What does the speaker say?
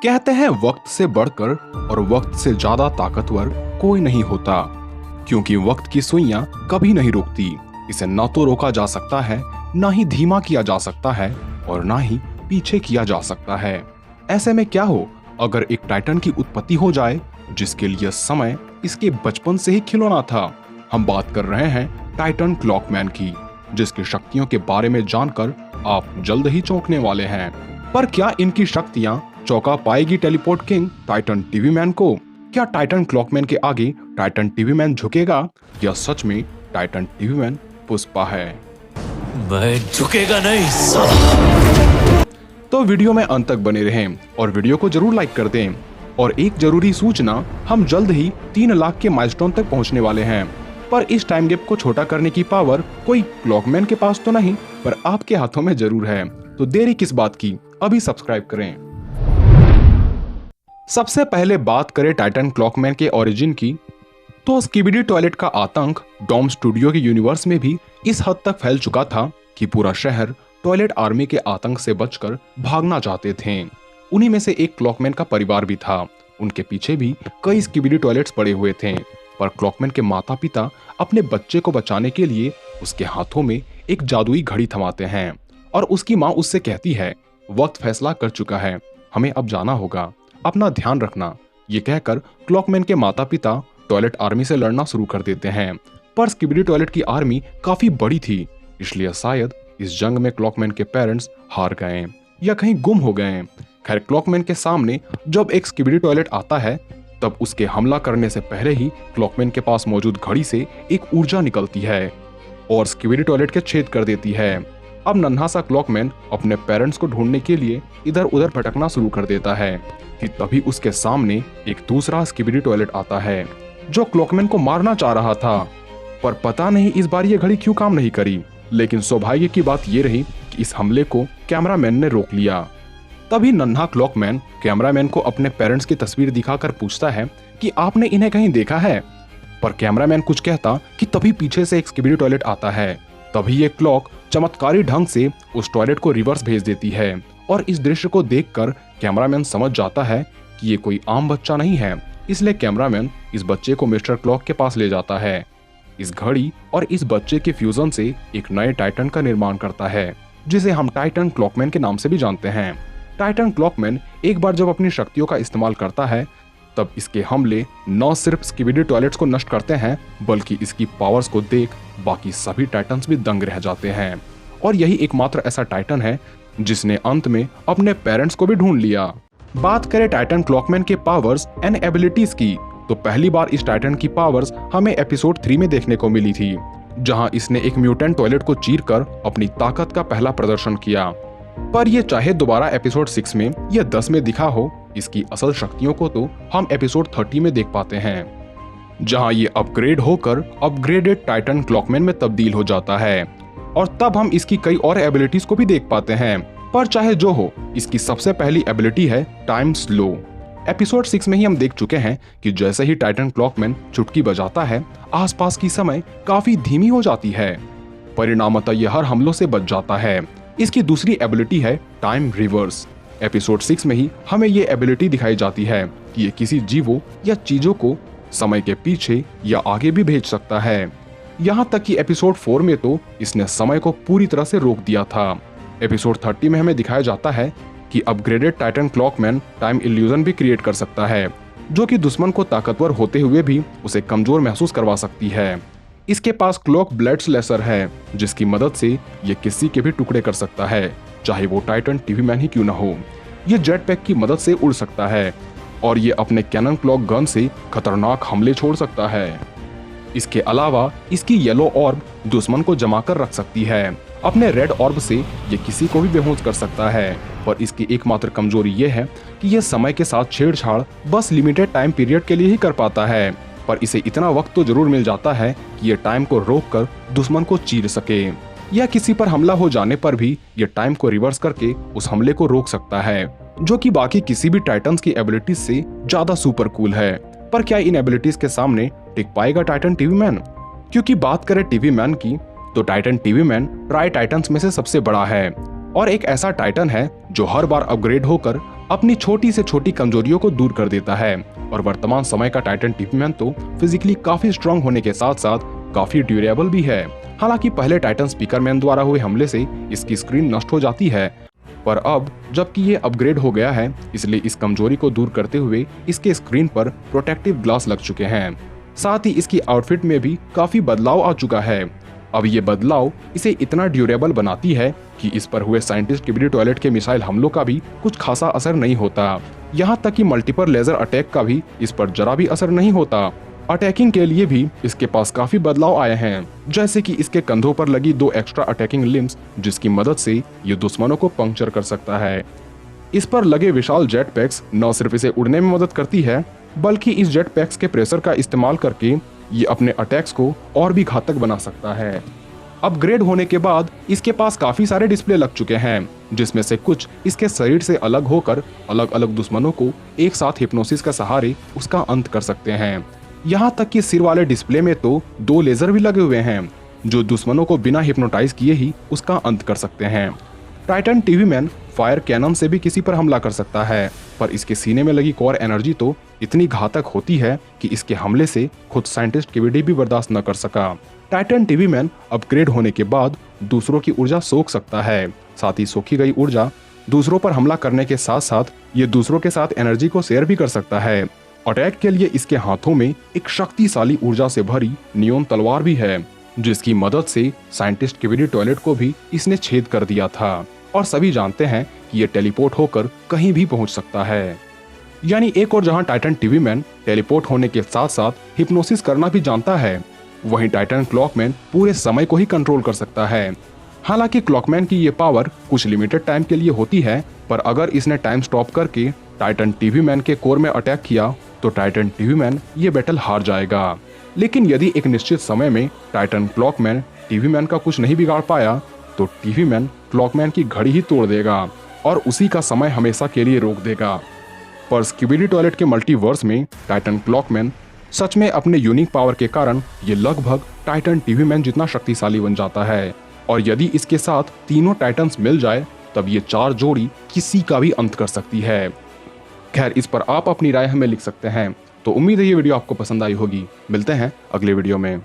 कहते हैं वक्त से बढ़कर और वक्त से ज्यादा ताकतवर कोई नहीं होता, क्योंकि वक्त की सुइयां कभी नहीं रुकती। इसे ना तो रोका जा सकता है, ना ही धीमा किया जा सकता है और ना ही पीछे किया जा सकता है। ऐसे में क्या हो अगर एक टाइटन की उत्पत्ति हो जाए जिसके लिए समय इसके बचपन से ही खिलौना था। हम बात कर रहे हैं टाइटन क्लॉकमैन की, जिसकी शक्तियों के बारे में जानकर आप जल्द ही चौंकने वाले हैं। पर क्या इनकी शक्तियां चौंका पाएगी teleport king Titan TV man को? क्या टाइटन क्लॉकमैन के आगे टाइटन टीवी मैन झुकेगा या सच में टाइटन टीवी मैन पुष्पा है? मैं झुकेगा नहीं साला। तो वीडियो में अंत तक बने रहें और वीडियो को जरूर लाइक कर दें। और एक जरूरी सूचना, हम जल्द ही 3 लाख के माइलस्टोन तक पहुंचने वाले हैं। पर इस टाइम गैप को छोटा करने की पावर कोई क्लॉकमैन के पास तो नहीं, पर आपके हाथों में जरूर है। तो देरी किस बात की, अभी सब्सक्राइब करें। सबसे पहले बात करें टाइटन क्लॉकमैन के ओरिजिन की, तो स्किबिडी टॉयलेट का आतंक डॉम स्टूडियो के यूनिवर्स में भी इस हद तक फैल चुका था कि पूरा शहर टॉयलेट आर्मी के आतंक से बचकर भागना चाहते थे। उन्हीं में से एक क्लॉकमैन का परिवार भी था। उनके पीछे भी कई स्किबिडी टॉयलेट्स पड़े हुए थे, पर क्लॉकमैन के माता पिता अपने बच्चे को बचाने के लिए उसके हाथों में एक जादुई घड़ी थमाते हैं और उसकी माँ उससे कहती है, वक्त फैसला कर चुका है, हमें अब जाना होगा, अपना ध्यान रखना। ये कहकर क्लॉकमैन के माता पिता टॉयलेट आर्मी से लड़ना शुरू कर देते हैं। पर स्किबिडी टॉयलेट की आर्मी काफी बड़ी थी, इसलिए शायद इस जंग में क्लॉकमैन के पेरेंट्स हार गए या कहीं गुम हो गए। खैर, क्लॉकमैन के सामने जब एक स्किबिडी टॉयलेट आता है, तब उसके हमला करने से पहले ही क्लॉकमैन के पास मौजूद घड़ी से एक ऊर्जा निकलती है और स्किबिडी टॉयलेट के छेद कर देती है। अब नन्हा सा क्लॉकमैन अपने पेरेंट्स को ढूंढने के लिए इधर उधर भटकना शुरू कर देता है कि तभी उसके सामने एक दूसरा स्किबिडी टॉयलेट आता है जो क्लॉकमैन को मारना चाह रहा था। पर पता नहीं इस बार ये घड़ी क्यों काम नहीं करी। लेकिन सौभाग्य की बात ये रही कि इस हमले को कैमरामैन ने रोक लिया। तभी नन्हा क्लॉकमैन कैमरामैन को अपने पेरेंट्स की तस्वीर दिखाकर पूछता है कि आपने इन्हें कहीं देखा है। पर कैमरामैन कुछ कहता कि तभी पीछे से एक स्किबिडी टॉयलेट आता है। तभी ये क्लॉक चमत्कारी ढंग से उस टॉयलेट को रिवर्स भेज देती है और इस दृश्य को देखकर कैमरामैन समझ जाता है कि ये कोई आम बच्चा नहीं है। इसलिए कैमरामैन इस बच्चे को मिस्टर क्लॉक के पास ले जाता है। इस घड़ी और इस बच्चे के फ्यूजन से एक नए टाइटन का निर्माण करता है, जिसे हम टाइटन क्लॉकमैन के नाम से भी जानते हैं। टाइटन क्लॉकमैन एक बार जब अपनी शक्तियों का इस्तेमाल करता है, तब इसके हमले न सिर्फ स्किबिडी टॉयलेट्स को नष्ट करते हैं, बल्कि इसकी पावर्स को देख बाकी सभी टाइटन्स भी दंग रह जाते हैं। और यही एकमात्र ऐसा टाइटन है जिसने अंत में अपने पेरेंट्स को भी ढूंढ लिया। बात करें टाइटन क्लॉकमैन के पावर्स एंड एबिलिटीज की, तो पहली बार इस टाइटन की पावर्स हमें एपिसोड 3 में देखने को मिली थी, जहां इसने एक म्यूटेंट टॉयलेट को चीरकर अपनी ताकत का पहला प्रदर्शन किया। पर ये चाहे दोबारा एपिसोड 6 में या 10 में दिखा हो, इसकी असल शक्तियों को तो हम एपिसोड 30 में देख पाते हैं, जहां ये अपग्रेड होकर अपग्रेडेड टाइटन क्लॉकमैन में तब्दील हो जाता है। और तब हम इसकी कई और एबिलिटीज को भी देख पाते हैं। पर चाहे जो हो, इसकी सबसे पहली एबिलिटी है टाइम स्लो। एपिसोड 6 में ही हम देख चुके हैं कि जैसे ही टाइटन क्लॉकमैन चुटकी बजाता है, आसपास की समय काफी धीमी हो जाती है। परिणामतः यह हर हमलों से बच जाता है। इसकी दूसरी एबिलिटी है टाइम रिवर्स। एपिसोड 6 में ही हमें ये एबिलिटी दिखाई जाती है कि ये किसी जीवों या चीजों को समय के पीछे या आगे भी भेज सकता है। यहाँ तक कि एपिसोड 4 में तो इसने समय को पूरी तरह से रोक दिया था। एपिसोड 30 में हमें दिखाया जाता है कि upgraded Titan clockman time illusion भी क्रिएट कर सकता है, जो कि दुश्मन को ताकतवर होते हुए भी उसे कमजोर महसूस करवा सकती है। इसके पास क्लॉक ब्लड स्लेशर है, जिसकी मदद से ये किसी के भी टुकड़े कर सकता है, चाहे वो टाइटन टीवी मैन ही क्यों न हो। ये जेट पैक की मदद से उड़ सकता है और ये अपने कैनन क्लॉक गन से खतरनाक हमले छोड़ सकता है। इसके अलावा इसकी येलो ऑर्ब दुश्मन को जमा कर रख सकती है। अपने रेड ऑर्ब से ये किसी को भी बेहोश कर सकता है। पर इसकी एकमात्र कमजोरी ये है कि ये समय के साथ छेड़छाड़ बस लिमिटेड टाइम पीरियड के लिए ही कर पाता है। पर इसे इतना वक्त तो जरूर मिल जाता है कि ये टाइम को रोककर दुश्मन को चीर सके, या किसी पर हमला हो जाने पर भी ये टाइम को रिवर्स करके उस हमले को रोक सकता है, जो कि बाकी किसी भी टाइटन्स की एबिलिटीज से ज्यादा सुपर कूल है। पर क्या इन एबिलिटीज के सामने टिक पाएगा टाइटन टीवी मैन? क्योंकि बात करें टीवी मैन की, तो Titan TV man try titans में से सबसे बड़ा है और एक ऐसा टाइटन है जो हर बार अपग्रेड होकर अपनी छोटी से छोटी कमजोरियों को दूर कर देता है। और वर्तमान समय का टाइटन टीवी मैन तो फिजिकली काफी स्ट्रांग होने के साथ साथ काफी ड्यूरेबल भी है। हालांकि पहले टाइटन स्पीकर मैन द्वारा हुए हमले से इसकी स्क्रीन नष्ट हो जाती है, पर अब जबकि ये अपग्रेड हो गया है, इसलिए इस कमजोरी को दूर करते हुए इसके स्क्रीन पर प्रोटेक्टिव ग्लास लग चुके हैं। साथ ही इसकी आउटफिट में भी काफी बदलाव आ चुका है। अब ये बदलाव इसे इतना ड्यूरेबल बनाती है कि इस पर हुए साइंटिस्ट किबिडी टॉयलेट के मिसाइल हमलों का भी कुछ खासा असर नहीं होता। यहाँ तक कि मल्टीपल लेजर अटैक का भी इस पर जरा भी असर नहीं होता। अटैकिंग के लिए भी इसके पास काफी बदलाव आए हैं, जैसे कि इसके कंधों पर लगी 2 एक्स्ट्रा अटैकिंग लिम्स, जिसकी मदद से ये दुश्मनों को पंक्चर कर सकता है। इस पर लगे विशाल जेट पैक्स न सिर्फ इसे उड़ने में मदद करती है, बल्कि इस जेट पैक्स के प्रेशर का इस्तेमाल करके ये अपने अटैक्स को और भी घातक बना सकता है। अपग्रेड होने के बाद इसके पास काफी सारे डिस्प्ले लग चुके हैं, जिसमें से कुछ इसके शरीर से अलग होकर अलग अलग दुश्मनों को एक साथ हिप्नोसिस के सहारे उसका अंत कर सकते हैं। यहाँ तक कि सिर वाले डिस्प्ले में तो 2 लेजर भी लगे हुए हैं, जो दुश्मनों को बिना हिप्नोटाइज किए ही उसका अंत कर सकते हैं। Titan TV man fire cannon से भी किसी पर हमला कर सकता है, पर इसके सीने में लगी कोर एनर्जी तो इतनी घातक होती है कि इसके हमले से खुद साइंटिस्ट किबिडी भी बर्दाश्त न कर सका। टाइटन टीवी मैन अपग्रेड होने के बाद दूसरों की ऊर्जा सोख सकता है। साथ ही सोखी गई ऊर्जा दूसरों पर हमला करने के साथ साथ ये दूसरों के साथ एनर्जी को शेयर भी कर सकता है। अटैक के लिए इसके हाथों में एक शक्तिशाली ऊर्जा से भरी नियोन तलवार भी है, जिसकी मदद से साइंटिस्ट किबिडी टॉयलेट को भी इसने छेद कर दिया था। और सभी जानते हैं कि ये टेलीपोर्ट होकर कहीं भी पहुंच सकता है। यानी एक और जहां टाइटन टीवी मैन टेलीपोर्ट होने के साथ साथ हिप्नोसिस करना भी जानता है, वहीं टाइटन क्लॉकमैन पूरे समय को ही कंट्रोल कर सकता है। हालांकि क्लॉकमैन की ये पावर कुछ लिमिटेड टाइम के लिए होती है, पर अगर इसने टाइम स्टॉप करके टाइटन टीवी मैन के कोर में अटैक किया तो टाइटन टीवी मैन ये बैटल हार जाएगा। लेकिन यदि एक निश्चित समय में टाइटन क्लॉकमैन टीवी मैन का कुछ नहीं बिगाड़ पाया, तो टीवी मैन क्लॉकमैन की घड़ी ही तोड़ देगा और उसी का समय हमेशा के लिए रोक देगा। पर स्किबिडी टॉयलेट के मल्टीवर्स में टाइटन क्लॉकमैन सच में अपने यूनिक पावर के कारण ये लगभग टाइटन टीवी मैन जितना शक्तिशाली बन जाता है। और यदि इसके साथ तीनों टाइटन्स मिल जाए, तब ये 4 जोड़ी किसी का भी अंत कर सकती है। खैर, इस पर आप अपनी राय हमें लिख सकते हैं। तो उम्मीद है ये वीडियो आपको पसंद आई होगी। मिलते हैं अगले वीडियो में।